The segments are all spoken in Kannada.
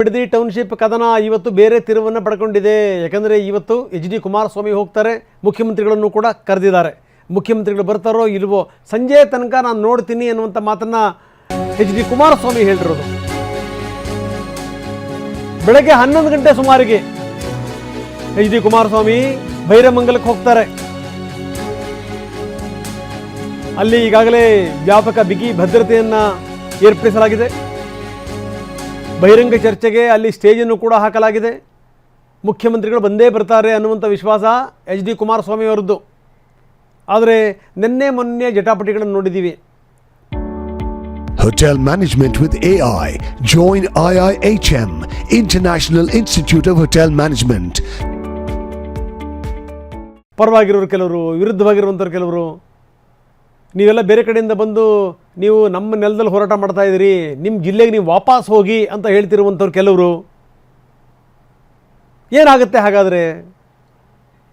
ಬಿಡದಿ ಟೌನ್ಶಿಪ್ ಕದನ ಇವತ್ತು ಬೇರೆ ತಿರುವನ್ನು ಪಡ್ಕೊಂಡಿದೆ. ಯಾಕಂದರೆ ಇವತ್ತು HD ಕುಮಾರಸ್ವಾಮಿ ಹೋಗ್ತಾರೆ, ಮುಖ್ಯಮಂತ್ರಿಗಳನ್ನು ಕೂಡ ಕರೆದಿದ್ದಾರೆ. ಮುಖ್ಯಮಂತ್ರಿಗಳು ಬರ್ತಾರೋ ಇಲ್ವೋ ಸಂಜೆ ತನಕ ನಾನು ನೋಡ್ತೀನಿ ಅನ್ನುವಂಥ ಮಾತನ್ನು HD ಕುಮಾರಸ್ವಾಮಿ ಹೇಳಿರೋದು. ಬೆಳಗ್ಗೆ 11 ಗಂಟೆ ಸುಮಾರಿಗೆ HD ಕುಮಾರಸ್ವಾಮಿ ಬೈರಮಂಗಲಕ್ಕೆ ಹೋಗ್ತಾರೆ. ಅಲ್ಲಿ ಈಗಾಗಲೇ ವ್ಯಾಪಕ ಬಿಗಿ ಭದ್ರತೆಯನ್ನು ಏರ್ಪಡಿಸಲಾಗಿದೆ. ಬಹಿರಂಗ ಚರ್ಚೆಗೆ ಅಲ್ಲಿ ಸ್ಟೇಜನ್ನು ಕೂಡ ಹಾಕಲಾಗಿದೆ. ಮುಖ್ಯಮಂತ್ರಿಗಳು ಬಂದೇ ಬರ್ತಾರೆ ಅನ್ನುವಂಥ ವಿಶ್ವಾಸ HD ಕುಮಾರಸ್ವಾಮಿ ಅವರದ್ದು. ಆದರೆ ಮೊನ್ನೆ ಜಟಾಪಟಿಗಳನ್ನು ನೋಡಿದ್ದೀವಿ. Hotel Management with AI. Join IIHM, International Institute of Hotel Management. ಪರವಾಗಿರೋರು ಕೆಲವರು, ವಿರುದ್ಧವಾಗಿರುವಂಥವ್ರು ಕೆಲವರು. ನೀವೆಲ್ಲ ಬೇರೆ ಕಡೆಯಿಂದ ಬಂದು ನೀವು ನಮ್ಮ ನೆಲದಲ್ಲಿ ಹೋರಾಟ ಮಾಡ್ತಾ ಇದ್ದೀರಿ, ನಿಮ್ಮ ಜಿಲ್ಲೆಗೆ ನೀವು ವಾಪಸ್ ಹೋಗಿ ಅಂತ ಹೇಳ್ತಿರುವಂಥವ್ರು ಕೆಲವರು. ಏನಾಗುತ್ತೆ ಹಾಗಾದರೆ?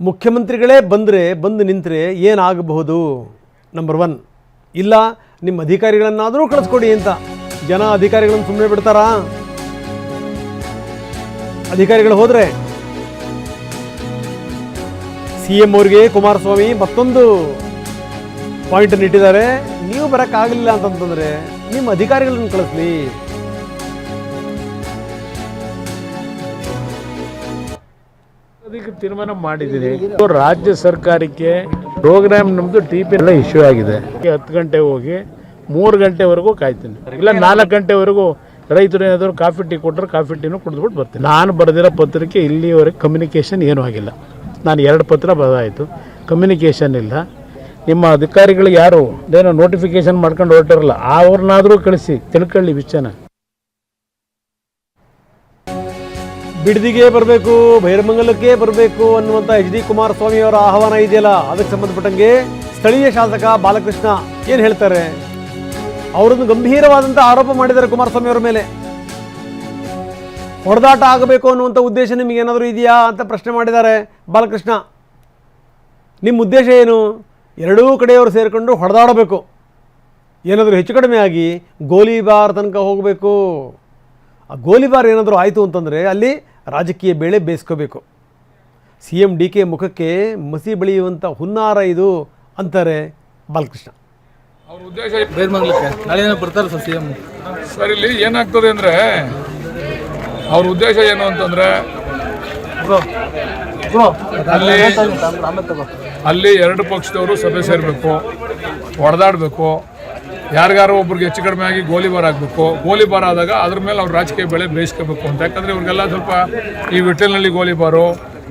ಮುಖ್ಯಮಂತ್ರಿಗಳೇ ಬಂದು ನಿಂತರೆ ಏನಾಗಬಹುದು? ನಂಬರ್ 1, ಇಲ್ಲ ನಿಮ್ಮ ಅಧಿಕಾರಿಗಳನ್ನಾದರೂ ಕಳಿಸ್ಕೊಡಿ ಅಂತ. ಜನ ಅಧಿಕಾರಿಗಳನ್ನು ಸುಮ್ಮನೆ ಬಿಡ್ತಾರಾ? ಅಧಿಕಾರಿಗಳು ಹೋದರೆ CM ಅವ್ರಿಗೆ ಕುಮಾರಸ್ವಾಮಿ ಮತ್ತೊಂದು ಪಾಯಿಂಟನ್ನು ಇಟ್ಟಿದ್ದಾರೆ. ನೀವು ಬರೋಕ್ಕಾಗಲಿಲ್ಲ ಅಂತಂತಂದರೆ ನಿಮ್ಮ ಅಧಿಕಾರಿಗಳನ್ನು ಕಳಿಸ್ಲಿ. ಅದಕ್ಕೆ ತೀರ್ಮಾನ ಮಾಡಿದ್ದೀನಿ. ರಾಜ್ಯ ಸರ್ಕಾರಕ್ಕೆ ಪ್ರೋಗ್ರಾಮ್ ನಮ್ಮದು TP ಎಲ್ಲ ಇಶ್ಯೂ ಆಗಿದೆ. 10 ಗಂಟೆ ಹೋಗಿ 3 ಗಂಟೆವರೆಗೂ ಕಾಯ್ತೀನಿ, ಇಲ್ಲ 4 ಗಂಟೆವರೆಗೂ ರೈತರು ಏನಾದರೂ ಕಾಫಿ ಟೀ ಕೊಟ್ಟರೆ ಕಾಫಿ ಟೀನು ಕುಡಿದ್ಬಿಟ್ಟು ಬರ್ತೀನಿ. ನಾನು ಬರೆದಿರೋ ಪತ್ರಕ್ಕೆ ಇಲ್ಲಿವರೆಗೆ ಕಮ್ಯುನಿಕೇಷನ್ ಏನೂ ಆಗಿಲ್ಲ. ನಾನು 2 ಪತ್ರ ಬರೆದಾಯಿತು, ಕಮ್ಯುನಿಕೇಷನ್ ಇಲ್ಲ. ನಿಮ್ಮ ಅಧಿಕಾರಿಗಳಿಗೆ ಯಾರು ಏನೋ ನೋಟಿಫಿಕೇಶನ್ ಮಾಡ್ಕೊಂಡು ಹೊರಟಿರಲ್ಲ, ಅವ್ರನ್ನಾದರೂ ಕಳಿಸಿ ತಿಳ್ಕೊಳ್ಳಿ ವಿಷಯನ. ಬಿಡದಿಗೆ ಬರಬೇಕು, ಬೈರಮಂಗಲಕ್ಕೆ ಬರಬೇಕು ಅನ್ನುವಂಥ HD ಕುಮಾರಸ್ವಾಮಿ ಅವರ ಆಹ್ವಾನ ಇದೆಯಲ್ಲ, ಅದಕ್ಕೆ ಸಂಬಂಧಪಟ್ಟಂಗೆ ಸ್ಥಳೀಯ ಶಾಸಕ ಬಾಲಕೃಷ್ಣ ಏನು ಹೇಳ್ತಾರೆ? ಅವರನ್ನು ಗಂಭೀರವಾದಂಥ ಆರೋಪ ಮಾಡಿದ್ದಾರೆ ಕುಮಾರಸ್ವಾಮಿ ಅವರ ಮೇಲೆ. ಹೊಡೆದಾಟ ಆಗಬೇಕು ಅನ್ನುವಂಥ ಉದ್ದೇಶ ನಿಮಗೇನಾದರೂ ಇದೆಯಾ ಅಂತ ಪ್ರಶ್ನೆ ಮಾಡಿದ್ದಾರೆ ಬಾಲಕೃಷ್ಣ. ನಿಮ್ಮ ಉದ್ದೇಶ ಏನು? ಎರಡೂ ಕಡೆಯವರು ಸೇರಿಕೊಂಡು ಹೊಡೆದಾಡಬೇಕು, ಏನಾದರೂ ಹೆಚ್ಚು ಕಡಿಮೆ ಆಗಿ ಗೋಲಿಬಾರ್ ತನಕ ಹೋಗಬೇಕು. ಆ ಗೋಲಿಬಾರ್ ಏನಾದರೂ ಆಯಿತು ಅಂತಂದರೆ ಅಲ್ಲಿ ರಾಜಕೀಯ ಬೇಳೆ ಬೇಯಿಸ್ಕೋಬೇಕು. CM DK ಮುಖಕ್ಕೆ ಮಸಿ ಬಳಿಯುವಂಥ ಹುನ್ನಾರ ಇದು ಅಂತಾರೆ ಬಾಲಕೃಷ್ಣ. ಅವ್ರ ಉದ್ದೇಶ ನಾಳೆ ಬರ್ತಾರೆ ಸರ್ CM. ಸರ್ ಇಲ್ಲಿ ಏನಾಗ್ತದೆ ಅಂದರೆ ಅವ್ರ ಉದ್ದೇಶ ಏನು ಅಂತಂದರೆ ಅಲ್ಲಿ 2 ಪಕ್ಷದವರು ಸಭೆ ಸೇರಬೇಕು, ಹೊಡೆದಾಡಬೇಕು, ಯಾರಿಗಾರು ಒಬ್ರಿಗೆ ಹೆಚ್ಚು ಕಡಿಮೆ ಆಗಿ ಗೋಲಿಬಾರ್ ಆಗಬೇಕು. ಗೋಲಿಬಾರ್ ಆದಾಗ ಅದ್ರ ಮೇಲೆ ಅವ್ರು ರಾಜಕೀಯ ಬೆಳೆ ಬೇಯಿಸ್ಕೋಬೇಕು ಅಂತ. ಯಾಕಂದರೆ ಇವ್ರಿಗೆಲ್ಲ ಸ್ವಲ್ಪ ಈ ವಿಠಲ್ನಲ್ಲಿ ಗೋಲಿಬಾರು,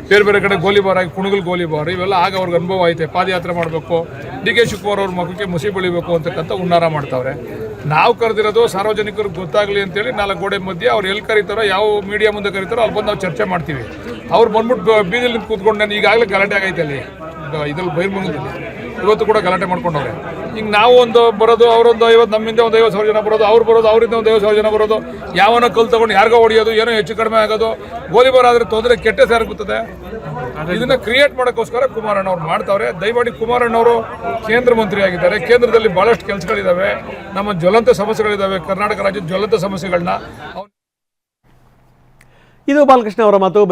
ಬೇರೆ ಕಡೆ ಗೋಲಿಬಾರ್ ಆಗಿ ಕುಣಗಲ್ ಗೋಲಿಬಾರು ಇವೆಲ್ಲ ಆಗ ಅವ್ರಿಗೆ ಅನುಭವ ಐತೆ. ಪಾದಯಾತ್ರೆ ಮಾಡಬೇಕು, DK ಶಿವಕುಮಾರ್ ಅವ್ರ ಮಕ್ಕಳಿಗೆ ಮುಸಿ ಬೆಳಿಬೇಕು ಅಂತಕ್ಕಂಥ ಹುನ್ನಾರ ಮಾಡ್ತಾವ್ರೆ. ನಾವು ಕರೆದಿರೋದು ಸಾರ್ವಜನಿಕರಿಗೆ ಗೊತ್ತಾಗಲಿ ಅಂತೇಳಿ 4 ಗೋಡೆ ಮಧ್ಯೆ ಅವ್ರು ಎಲ್ಲಿ ಕರೀತಾರೋ, ಯಾವ ಮೀಡಿಯಾ ಮುಂದೆ ಕರೀತಾರೋ ಅಲ್ಲಿ ಬಂದು ನಾವು ಚರ್ಚೆ ಮಾಡ್ತೀವಿ. ಅವ್ರು ಬಂದ್ಬಿಟ್ಟು ಬೀದಿಲಿ ಕೂತ್ಕೊಂಡು ನಾನು ಈಗಾಗಲೇ ಗಲಾಟೆ ಆಗೈತೆ ಅಲ್ಲಿ ಇದ್ರಲ್ಲಿ ಬೈರ್ಮಂಗಲದಲ್ಲಿ ಇವತ್ತು ಕೂಡ ಗಲಾಟೆ ಮಾಡ್ಕೊಂಡವ್ರೆ. ಈಗ ನಾವು ಒಂದು ಬರೋದು, ಅವರೊಂದು 50, ನಮ್ಮಿಂದ ಒಂದು 50,000 ಜನ ಬರೋದು, ಅವ್ರು ಬರೋದು, ಅವರಿಂದ ಒಂದು 50,000 ಜನ ಬರೋದು, ಯಾವನೋ ಕಲ್ ತಗೊಂಡು ಯಾರಿಗೋ ಹೊಡೆಯೋದು, ಏನೋ ಹೆಚ್ಚು ಕಡಿಮೆ ಆಗೋದು, ಗೋಲಿಬಾರ್ ಆದರೆ ತೊಂದರೆ ಕೆಟ್ಟ ಸಾರಾಗುತ್ತದೆ. ಇದನ್ನ ಕ್ರಿಯೇಟ್ ಮಾಡೋಕ್ಕೋಸ್ಕರ ಕುಮಾರಣ್ಣವ್ರು ಮಾಡ್ತಾವ್ರೆ. ದಯಮಾಡಿ ಕುಮಾರಣ್ಣವರು ಕೇಂದ್ರ ಮಂತ್ರಿ ಆಗಿದ್ದಾರೆ, ಕೇಂದ್ರದಲ್ಲಿ ಭಾಳಷ್ಟು ಕೆಲಸಗಳಿದ್ದಾವೆ, ನಮ್ಮ ಜ್ವಲಂತ ಸಮಸ್ಯೆಗಳಿದ್ದಾವೆ, ಕರ್ನಾಟಕ ರಾಜ್ಯದ ಜ್ವಲಂತ ಸಮಸ್ಯೆಗಳನ್ನ. ಇದು ಬಾಲಕೃಷ್ಣ ಅವರ ಮಾತು.